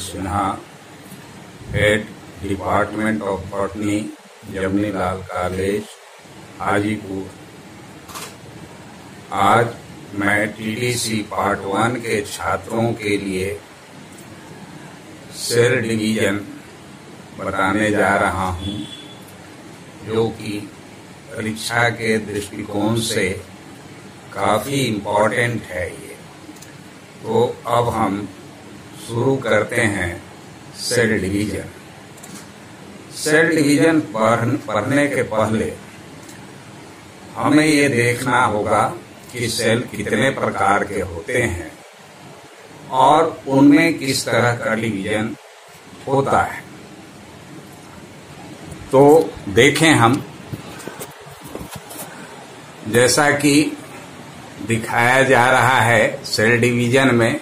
Sinha, head department of botany, Jamnilal college, Hajipur. आज मैं TDC part 1 के छात्रों के लिए सेल डिवीजन बताने जा रहा हूं, जो कि परीक्षा के दृष्टिकोण से काफी इम्पोर्टेंट है ये। तो अब हम शुरू करते हैं सेल डिवीजन। सेल डिवीजन पढ़ने के पहले हमें ये देखना होगा कि सेल कितने प्रकार के होते हैं और उनमें किस तरह का डिवीजन होता है। तो देखें हम, जैसा कि दिखाया जा रहा है सेल डिवीजन में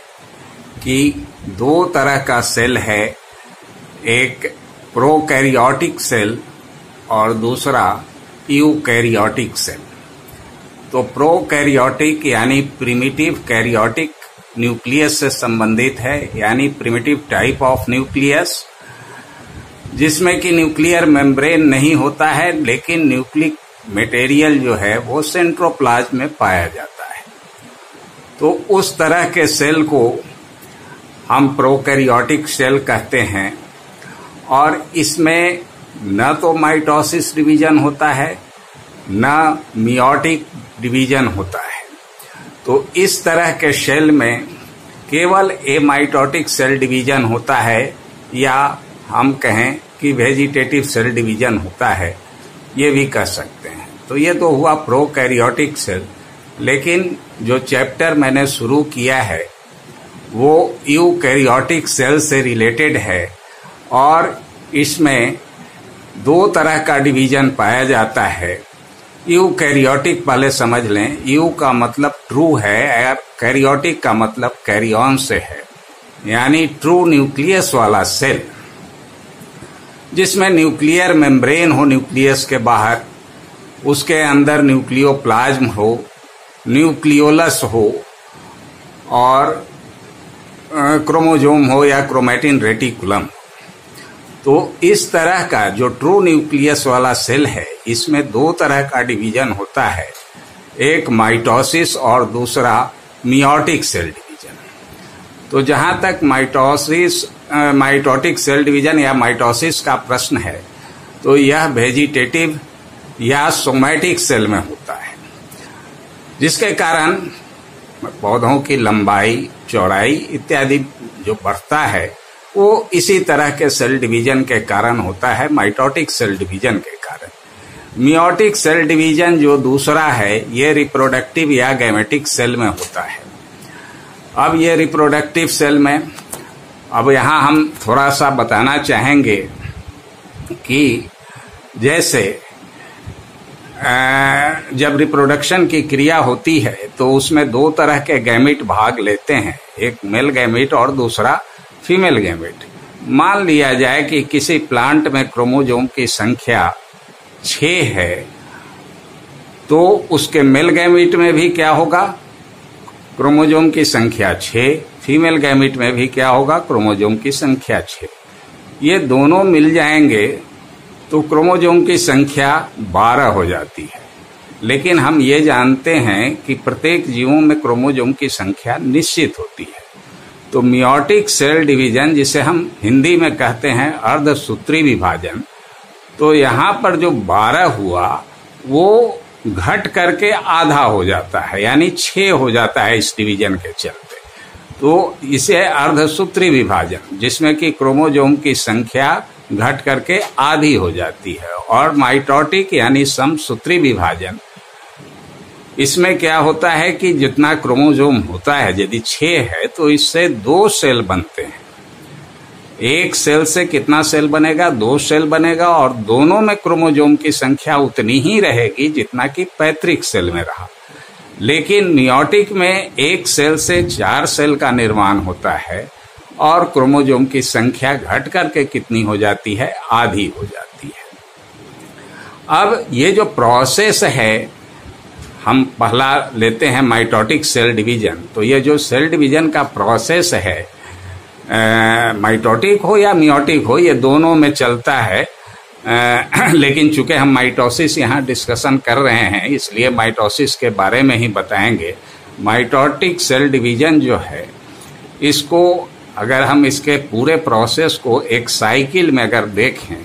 कि दो तरह का सेल है, एक प्रोकैरियोटिक सेल और दूसरा यूकैरियोटिक सेल। तो प्रोकैरियोटिक यानी प्रिमिटिव कैरियोटिक न्यूक्लियस से संबंधित है, यानी प्रिमिटिव टाइप ऑफ न्यूक्लियस, जिसमें कि न्यूक्लियर मेम्ब्रेन नहीं होता है, लेकिन न्यूक्लिक मटेरियल जो है वो सेंट्रोप्लाज्म में पाया जाता है। तो उस तरह के सेल को हम प्रोकैरियोटिक सेल कहते हैं, और इसमें न तो माइटोसिस डिवीजन होता है न मियोटिक डिवीजन होता है। तो इस तरह के सेल में केवल एमाइटोटिक सेल डिवीजन होता है, या हम कहें कि वेजिटेटिव सेल डिवीजन होता है, ये भी कह सकते हैं। तो ये तो हुआ प्रोकैरियोटिक सेल, लेकिन जो चैप्टर मैंने शुरू किया है वो यूकैरियोटिक सेल से रिलेटेड है, और इसमें दो तरह का डिवीजन पाया जाता है। यूकैरियोटिक पहले समझ लें, यू का मतलब ट्रू है और कैरियोटिक का मतलब कैरियन से है, यानी ट्रू न्यूक्लियस वाला सेल, जिसमें न्यूक्लियर मेम्ब्रेन हो न्यूक्लियस के बाहर, उसके अंदर न्यूक्लियोप्लाज्म हो, न्यूक्लियोलस हो और क्रोमोजोम हो या क्रोमैटिन रेटिकुलम। तो इस तरह का जो ट्रू न्यूक्लियस वाला सेल है, इसमें दो तरह का डिवीजन होता है, एक माइटोसिस और दूसरा मियोटिक सेल डिवीजन। तो जहां तक माइटोटिक सेल डिवीजन या माइटोसिस का प्रश्न है, तो यह वेजिटेटिव या सोमैटिक सेल में होता है, जिसके कारण पौधों की लंबाई, चौड़ाई इत्यादि जो बढ़ता है वो इसी तरह के सेल डिवीजन के कारण होता है, माइटोटिक सेल डिवीजन के कारण। मियोटिक सेल डिवीजन जो दूसरा है, ये रिप्रोडक्टिव या गैमेटिक सेल में होता है। अब ये रिप्रोडक्टिव सेल में, अब यहाँ हम थोड़ा सा बताना चाहेंगे कि जैसे जब रिप्रोडक्शन की क्रिया होती है तो उसमें दो तरह के गैमेट भाग लेते हैं, एक मेल गैमेट और दूसरा फीमेल गैमेट। मान लिया जाए कि किसी प्लांट में क्रोमोजोम की संख्या 6 है, तो उसके मेल गैमेट में भी क्या होगा, क्रोमोजोम की संख्या 6, फीमेल गैमेट में भी क्या होगा, क्रोमोजोम की संख्या 6। ये दोनों मिल जाएंगे तो क्रोमोजोम की संख्या 12 हो जाती है। लेकिन हम ये जानते हैं कि प्रत्येक जीवों में क्रोमोजोम की संख्या निश्चित होती है। तो मियोटिक सेल डिवीजन, जिसे हम हिंदी में कहते हैं अर्धसूत्री विभाजन, तो यहाँ पर जो 12 हुआ वो घट करके आधा हो जाता है, यानी 6 हो जाता है इस डिवीजन के चलते। तो इसे अर्धसूत्री विभाजन, जिसमें कि क्रोमोजोम की संख्या घट करके आधी हो जाती है। और माइटोटिक यानी समसूत्री विभाजन, इसमें क्या होता है कि जितना क्रोमोजोम होता है, यदि 6 है तो इससे 2 सेल बनते हैं। एक सेल से कितना सेल बनेगा, 2 सेल बनेगा, और दोनों में क्रोमोजोम की संख्या उतनी ही रहेगी जितना कि पैतृक सेल में रहा। लेकिन मियोटिक में एक सेल से 4 सेल का निर्माण होता है, और क्रोमोजोम की संख्या घट करके कितनी हो जाती है, आधी हो जाती है। अब ये जो प्रोसेस है, हम पहला लेते हैं माइटोटिक सेल डिवीजन। तो ये जो सेल डिवीजन का प्रोसेस है, माइटोटिक हो या मियोटिक हो, ये दोनों में चलता है। लेकिन चूंकि हम माइटोसिस यहाँ डिस्कशन कर रहे हैं, इसलिए माइटोसिस के बारे में ही बताएंगे। माइटोटिक सेल डिवीजन जो है, इसको अगर हम इसके पूरे प्रोसेस को एक साइकिल में अगर देखें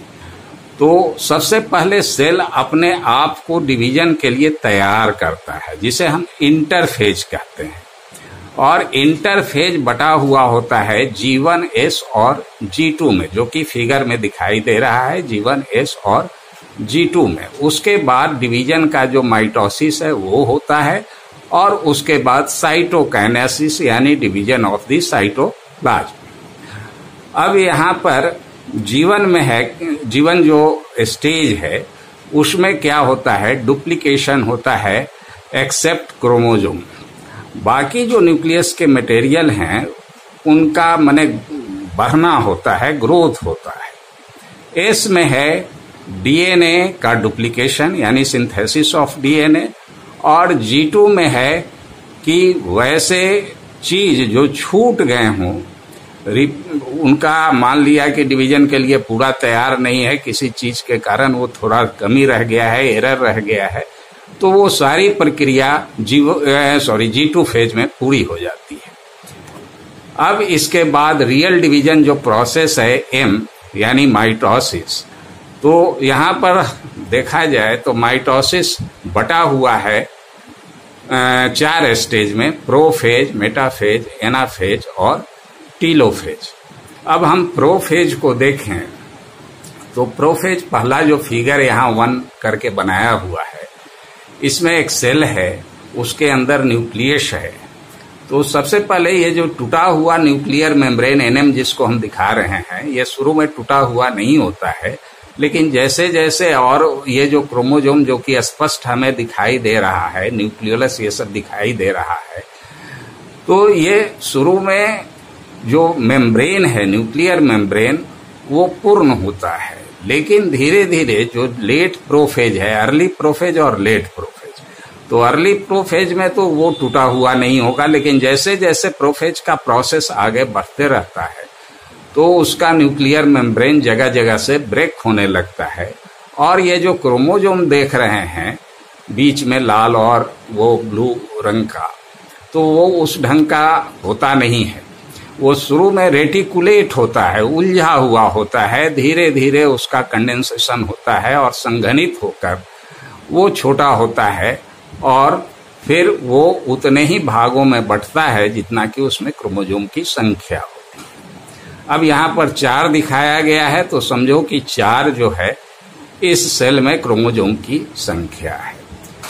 तो सबसे पहले सेल अपने आप को डिवीजन के लिए तैयार करता है, जिसे हम इंटरफेज कहते हैं। और इंटरफेज बटा हुआ होता है G1S और G2 में, जो कि फिगर में दिखाई दे रहा है, G1S और G2 में। उसके बाद डिवीजन का जो माइटोसिस है वो होता है, और उसके बाद साइटोकाइनेसिस यानी डिवीजन ऑफ द साइटोप्लाज्म। अब यहाँ पर जीवन में है, जीवन जो स्टेज है उसमें क्या होता है, डुप्लीकेशन होता है एक्सेप्ट क्रोमोसोम। बाकी जो न्यूक्लियस के मटेरियल हैं उनका माने बढ़ना होता है, ग्रोथ होता है। एस में है डीएनए का डुप्लीकेशन यानी सिंथेसिस ऑफ डीएनए, और G2 में है कि वैसे चीज जो छूट गए हों, उनका मान लिया कि डिवीजन के लिए पूरा तैयार नहीं है, किसी चीज के कारण वो थोड़ा कमी रह गया है, एरर रह गया है, तो वो सारी प्रक्रिया G2 फेज में पूरी हो जाती है। अब इसके बाद रियल डिवीजन जो प्रोसेस है M यानी माइटोसिस, तो यहाँ पर देखा जाए तो माइटोसिस बटा हुआ है 4 स्टेज में, प्रोफेज, मेटाफेज, एनाफेज और टीलोफेज। अब हम प्रोफेज को देखें तो प्रोफेज पहला जो फिगर यहाँ 1 करके बनाया हुआ है, इसमें एक सेल है, उसके अंदर न्यूक्लियस है। तो सबसे पहले ये जो टूटा हुआ न्यूक्लियर मेम्ब्रेन NM जिसको हम दिखा रहे हैं, ये शुरू में टूटा हुआ नहीं होता है, लेकिन जैसे जैसे और ये जो क्रोमोसोम जो कि स्पष्ट हमें दिखाई दे रहा है, न्यूक्लियोलस ये सब दिखाई दे रहा है, तो ये शुरू में जो मेम्ब्रेन है, न्यूक्लियर मेम्ब्रेन, वो पूर्ण होता है। लेकिन धीरे धीरे जो लेट प्रोफेज है, अर्ली प्रोफेज और लेट प्रोफेज, तो अर्ली प्रोफेज में तो वो टूटा हुआ नहीं होगा, लेकिन जैसे जैसे प्रोफेज का प्रोसेस आगे बढ़ते रहता है तो उसका न्यूक्लियर मेम्ब्रेन जगह जगह से ब्रेक होने लगता है, और ये जो क्रोमोसोम देख रहे हैं बीच में लाल और वो ब्लू रंग का, तो वो उस ढंग का होता नहीं है। वो शुरू में रेटिकुलेट होता है, उलझा हुआ होता है, धीरे धीरे उसका कंडेंसेशन होता है और संघनित होकर वो छोटा होता है, और फिर वो उतने ही भागों में बंटता है जितना कि उसमें क्रोमोसोम की संख्या होती है। अब यहाँ पर 4 दिखाया गया है, तो समझो कि 4 जो है इस सेल में क्रोमोसोम की संख्या है।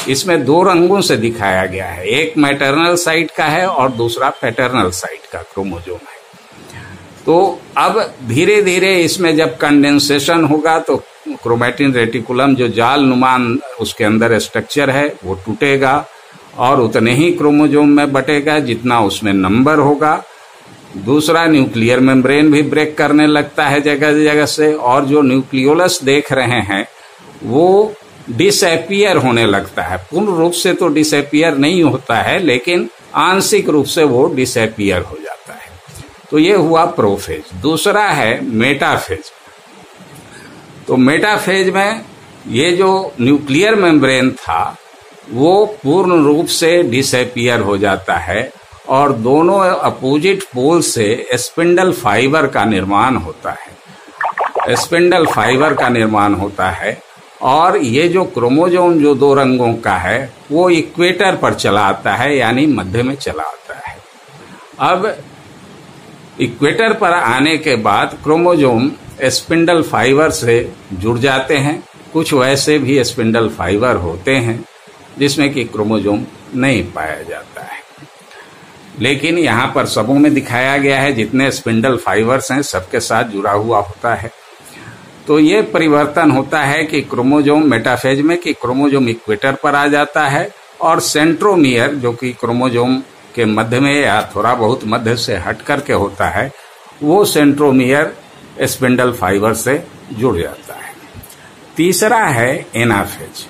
इसमें 2 रंगों से दिखाया गया है, एक मैटरनल साइड का है और दूसरा पैटर्नल साइड का क्रोमोसोम है। तो अब धीरे धीरे इसमें जब कंडेंसेशन होगा तो क्रोमैटिन रेटिकुलम जो जाल नुमान उसके अंदर स्ट्रक्चर है वो टूटेगा, और उतने ही क्रोमोसोम में बटेगा जितना उसमें नंबर होगा। दूसरा न्यूक्लियर मेम्ब्रेन भी ब्रेक करने लगता है जगह जगह से, और जो न्यूक्लियोलस देख रहे हैं वो डिसअपियर होने लगता है। पूर्ण रूप से तो डिसअपियर नहीं होता है, लेकिन आंशिक रूप से वो डिसअपियर हो जाता है। तो ये हुआ प्रोफेज। दूसरा है मेटाफेज। तो मेटाफेज में ये जो न्यूक्लियर मेम्ब्रेन था वो पूर्ण रूप से डिसअपियर हो जाता है, और दोनों अपोजिट पोल से स्पिंडल फाइबर का निर्माण होता है। स्पिंडल फाइबर का निर्माण होता है, और ये जो क्रोमोसोम जो 2 रंगों का है वो इक्वेटर पर चला आता है, यानी मध्य में चला आता है। अब इक्वेटर पर आने के बाद क्रोमोसोम स्पिंडल फाइबर से जुड़ जाते हैं। कुछ वैसे भी स्पिंडल फाइबर होते हैं जिसमें कि क्रोमोसोम नहीं पाया जाता है, लेकिन यहाँ पर सबों में दिखाया गया है जितने स्पिंडल फाइबर्स हैं सबके साथ जुड़ा हुआ होता है। तो ये परिवर्तन होता है कि क्रोमोसोम मेटाफेज में कि क्रोमोसोम इक्वेटर पर आ जाता है, और सेंट्रोमियर जो कि क्रोमोसोम के मध्य में या थोड़ा बहुत मध्य से हट करके होता है, वो सेंट्रोमियर स्पिंडल फाइबर से जुड़ जाता है। तीसरा है एनाफेज।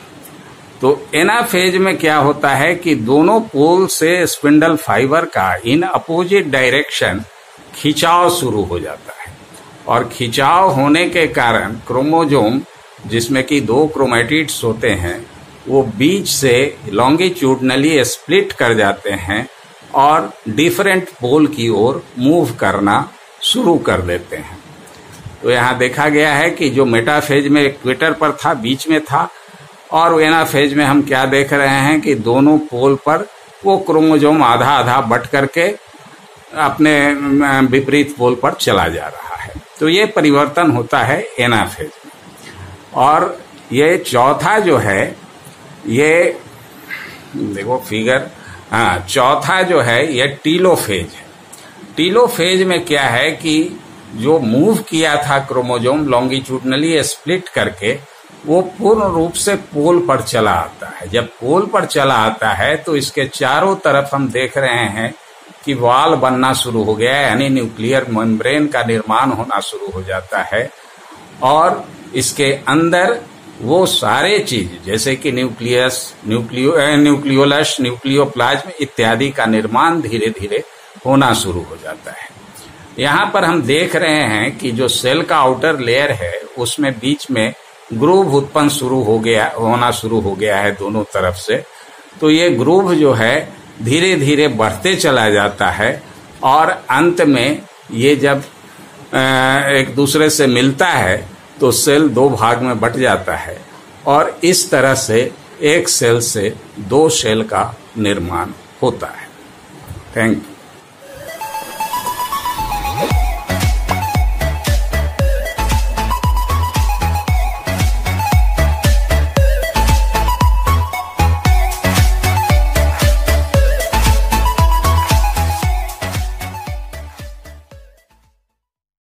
तो एनाफेज में क्या होता है कि दोनों पोल से स्पिंडल फाइबर का इन अपोजिट डायरेक्शन खिंचाव शुरू हो जाता है, और खिंचाव होने के कारण क्रोमोसोम, जिसमें कि 2 क्रोमैटिड्स होते हैं, वो बीच से लॉन्गिट्यूडनली स्प्लिट कर जाते हैं और डिफरेंट पोल की ओर मूव करना शुरू कर देते हैं। तो यहाँ देखा गया है कि जो मेटाफेज में इक्वेटर पर था, बीच में था, और एनाफेज में हम क्या देख रहे हैं कि दोनों पोल पर वो क्रोमोसोम आधा आधा बट करके अपने विपरीत पोल पर चला जा रहा है। तो ये परिवर्तन होता है एनाफेज में। और ये चौथा जो है, ये देखो फिगर, हाँ, चौथा जो है ये टीलोफेज है। टीलोफेज में क्या है कि जो मूव किया था क्रोमोसोम लॉन्गिट्यूडनली स्प्लिट करके, वो पूर्ण रूप से पोल पर चला आता है। जब पोल पर चला आता है तो इसके चारों तरफ हम देख रहे हैं कि वाल बनना शुरू हो गया है, यानी न्यूक्लियर मेम्ब्रेन का निर्माण होना शुरू हो जाता है, और इसके अंदर वो सारे चीज जैसे कि न्यूक्लियस, न्यूक्लियोलस, न्यूक्लियोप्लाज्म इत्यादि का निर्माण धीरे धीरे होना शुरू हो जाता है। यहाँ पर हम देख रहे हैं कि जो सेल का आउटर लेयर है उसमें बीच में ग्रूव उत्पन्न होना शुरू हो गया है दोनों तरफ से। तो ये ग्रूव जो है धीरे धीरे बढ़ते चला जाता है, और अंत में ये जब एक दूसरे से मिलता है तो सेल 2 भाग में बट जाता है, और इस तरह से एक सेल से 2 सेल का निर्माण होता है। Thank you.